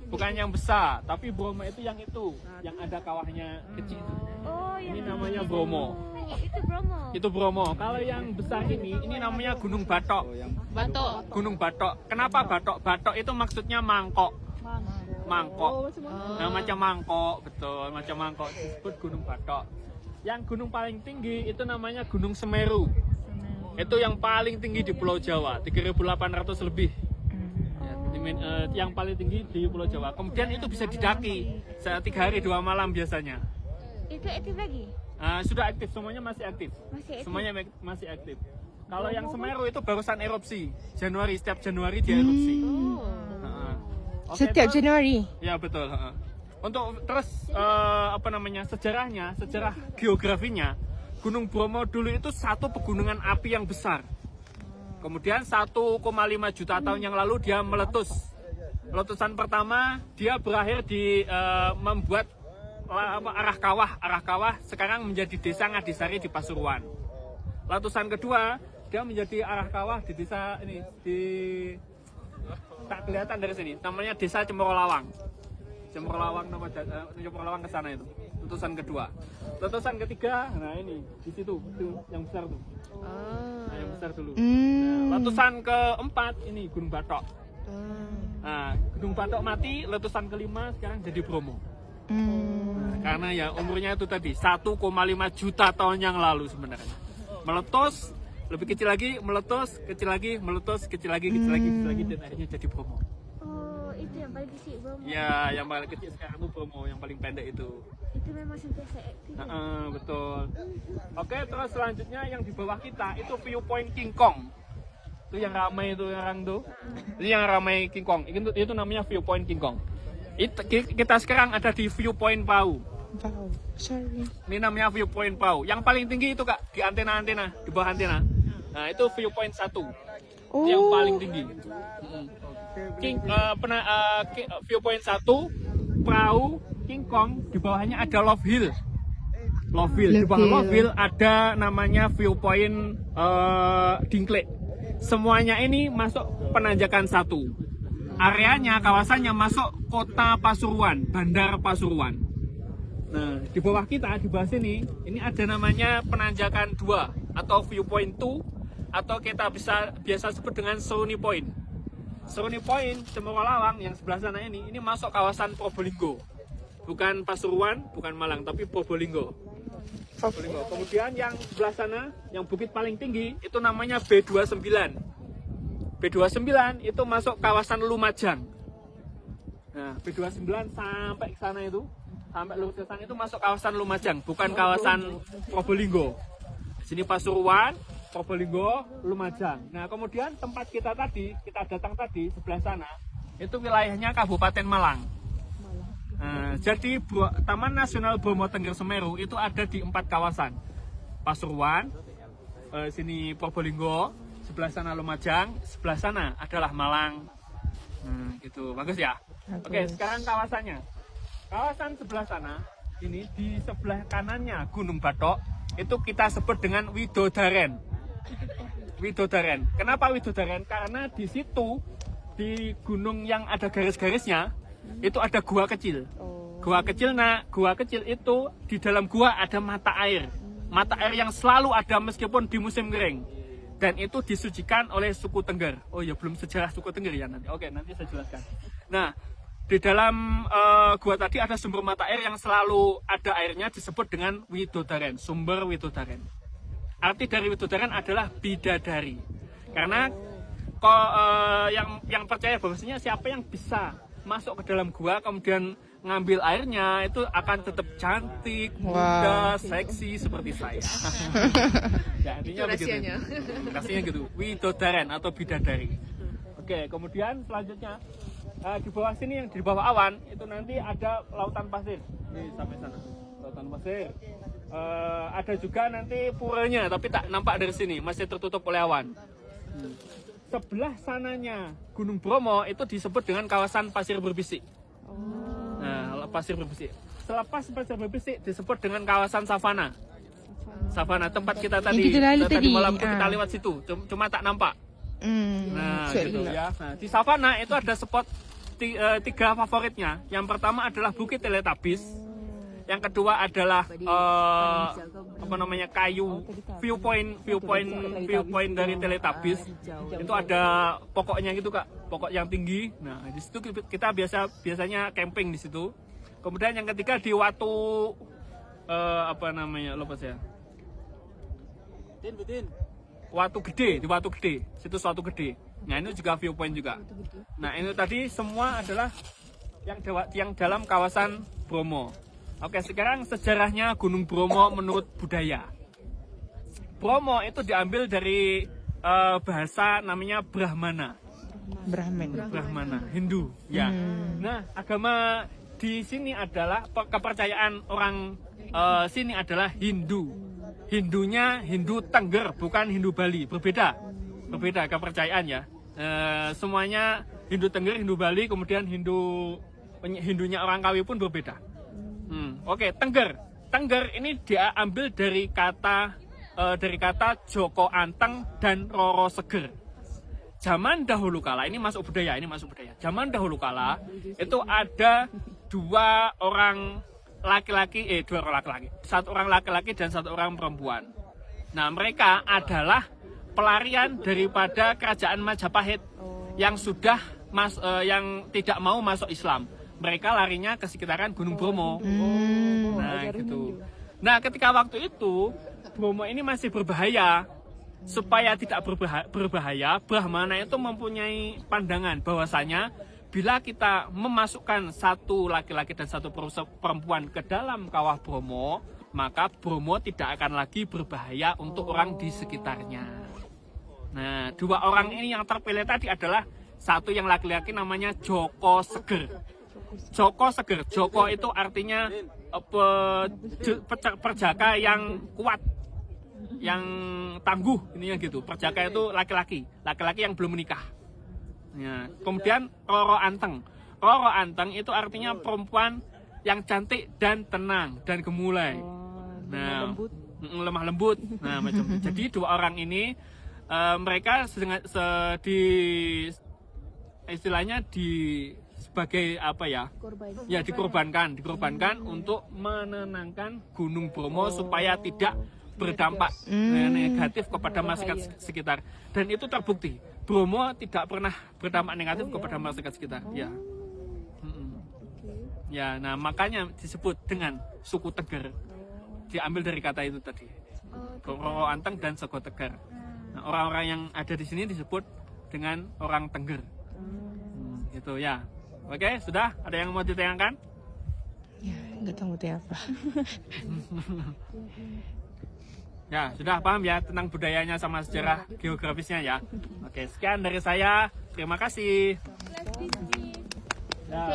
Bukan yang besar, tapi Bromo itu, yang ada kawahnya kecil. Oh, ini namanya Bromo. Itu Bromo. Itu Bromo. Kalau yang besar ini namanya Gunung Batok. Batok. Gunung Batok. Kenapa Batok? Batok itu maksudnya mangkok. Mangkok. Nah, macam mangkok, betul, macam mangkok disebut Gunung Batok. Yang gunung paling tinggi itu namanya Gunung Semeru. Itu yang paling tinggi di Pulau Jawa, 3.800 lebih. Yang paling tinggi di Pulau Jawa. Kemudian itu bisa didaki 3 hari 2 malam biasanya. Itu aktif lagi? Sudah aktif, semuanya masih aktif. Semuanya masih aktif. Kalau yang Semeru itu barusan erupsi. Setiap Januari dia erupsi. Setiap Januari? Ya betul. Untuk terus sejarah geografinya, Gunung Bromo dulu itu satu pegunungan api yang besar. Kemudian 1,5 juta tahun yang lalu dia meletus. Letusan pertama dia berakhir di membuat arah kawah sekarang menjadi desa Ngadisari di Pasuruan. Letusan kedua dia menjadi arah kawah di desa ini, tak kelihatan dari sini, namanya Desa Cemorolawang. Cemorolawang ke sana itu. Letusan kedua. Letusan ketiga, nah ini di situ, itu yang besar tuh. Nah, yang besar dulu. Nah, letusan keempat ini Gunung Batok. Nah, Gunung Batok mati, letusan kelima sekarang jadi Bromo. Nah, karena ya umurnya itu tadi 1,5 juta tahun yang lalu sebenarnya. Meletus, lebih kecil lagi, meletus, kecil lagi, meletus, kecil lagi, dan akhirnya jadi Bromo. Oh, itu yang paling kecil Bromo. Ya, yang paling kecil sekarang itu Bromo, yang paling pendek itu. Itu memang sentiasa aktif. Betul. Oke, terus selanjutnya yang di bawah kita itu viewpoint King Kong. Itu yang ramai itu orang tuh. Ini yang ramai King Kong. Itu namanya viewpoint King Kong. Kita sekarang ada di viewpoint Pau. Ini namanya viewpoint Pau. Yang paling tinggi itu Kak, di antena-antena, di bawah antena. Nah, itu viewpoint 1. Yang paling tinggi. Viewpoint 1, Pau, King Kong, di bawahnya ada Love Hill. Di bawah Love Hill ada namanya viewpoint Dinklage. Semuanya ini masuk penanjakan 1. Areanya, kawasannya masuk kota Pasuruan, Bandar Pasuruan. Nah, di bawah kita, di bawah sini, ini ada namanya penanjakan 2 atau viewpoint 2, atau kita biasa sebut dengan Seruni Point. Seruni Point, Cemorolawang yang sebelah sana ini masuk kawasan Probolinggo. Bukan Pasuruan, bukan Malang, tapi Probolinggo. Kemudian yang sebelah sana, yang bukit paling tinggi, itu namanya B29. B29 itu masuk kawasan Lumajang. Nah, B29 sampai ke sana itu, sampai lurus ke sana itu masuk kawasan Lumajang, bukan kawasan Probolinggo. Sini Pasuruan, Probolinggo, Lumajang. Nah, kemudian tempat kita datang tadi sebelah sana, itu wilayahnya Kabupaten Malang. Nah, jadi Taman Nasional Bromo Tengger Semeru itu ada di 4 kawasan. Pasuruan, sini Probolinggo, sebelah sana Lumajang, sebelah sana adalah Malang. Gitu, bagus ya. Oke, sekarang kawasannya. Kawasan sebelah sana, ini di sebelah kanannya Gunung Batok, itu kita sebut dengan Widodaren. Kenapa Widodaren? Karena di situ, di gunung yang ada garis-garisnya, itu ada gua kecil. Gua kecil itu di dalam gua ada mata air. Mata air yang selalu ada meskipun di musim kering. Dan itu disucikan oleh suku Tengger. Oh ya, belum sejarah suku Tengger ya nanti. Oke, nanti saya jelaskan. Nah, di dalam gua tadi ada sumber mata air yang selalu ada airnya, disebut dengan Widodaren, sumber Widodaren. Arti dari Widodaren adalah bidadari. Karena yang percaya bahwasanya siapa yang bisa masuk ke dalam gua kemudian ngambil airnya itu akan tetap cantik, muda, seksi seperti saya. Ya, artinya begitu. Rahasianya gitu. Widodaren atau bidadari. Oke, kemudian selanjutnya di bawah sini, yang di bawah awan itu nanti ada lautan pasir. Ini sampai sana. Lautan pasir. Ada juga nanti puranya, tapi tak nampak dari sini, masih tertutup oleh awan. Sebelah sananya Gunung Bromo itu disebut dengan kawasan pasir berbisik. Nah, pasir berbisik. Selepas pasir berbisik disebut dengan kawasan savana. Tempat kita tadi malam itu kita lewat situ, cuma tak nampak. Nah, gitu ya. Nah, di savana itu ada spot tiga favoritnya. Yang pertama adalah Bukit Teletubbies. Yang kedua adalah viewpoint dari Teletubbies. Itu ada pokoknya gitu Kak, pokok yang tinggi. Nah di situ kita biasanya camping di situ. Kemudian yang ketiga di Watu lupa saya. Watu Gede, di Watu Gede, situs Watu Gede. Nah ini juga viewpoint juga. Nah ini tadi semua adalah yang dalam kawasan Bromo. Oke, sekarang sejarahnya Gunung Bromo menurut budaya. Bromo itu diambil dari bahasa namanya Brahmana, Hindu. Ya. Nah, agama di sini adalah kepercayaan orang sini adalah Hindu. Hindunya Hindu Tengger, bukan Hindu Bali. Berbeda kepercayaan ya. Semuanya Hindu Tengger, Hindu Bali, kemudian Hindunya orang Kawi pun berbeda. Oke, Tengger. Tengger ini diambil dari kata Joko Anteng dan Roro Seger. Zaman dahulu kala, ini masuk budaya. Zaman dahulu kala itu ada dua orang laki-laki, satu orang laki-laki dan satu orang perempuan. Nah, mereka adalah pelarian daripada kerajaan Majapahit yang yang tidak mau masuk Islam. Mereka larinya ke sekitaran Gunung Bromo. Nah, gitu. Nah, ketika waktu itu Bromo ini masih berbahaya. Supaya tidak berbahaya, Brahmana itu mempunyai pandangan bahwasanya bila kita memasukkan satu laki-laki dan satu perempuan ke dalam kawah Bromo, maka Bromo tidak akan lagi berbahaya untuk orang di sekitarnya. Nah, dua orang ini yang terpilih tadi adalah satu yang laki-laki namanya Joko Seger. Joko Seger, Joko itu artinya perjaka yang kuat, yang tangguh, ininya gitu. Perjaka itu laki-laki yang belum menikah. Ya. Kemudian Roro Anteng itu artinya perempuan yang cantik dan tenang dan gemulai. Nah, lemah lembut. Nah, macam. Jadi dua orang ini mereka sebagai ya dikorbankan untuk menenangkan Gunung Bromo supaya tidak berdampak negatif kepada masyarakat sekitar. Dan itu terbukti, Bromo tidak pernah berdampak negatif kepada masyarakat sekitar. Ya. Ya, nah makanya disebut dengan suku Teger. Diambil dari kata itu tadi. Roro Anteng dan Sego Teger. Nah, orang-orang yang ada di sini disebut dengan orang Tengger. Gitu ya. Oke, sudah? Ada yang mau ditayangkan? Ya, nggak tahu apa. Ya, sudah paham ya tentang budayanya sama sejarah geografisnya ya. Oke, sekian dari saya. Terima kasih. Ya.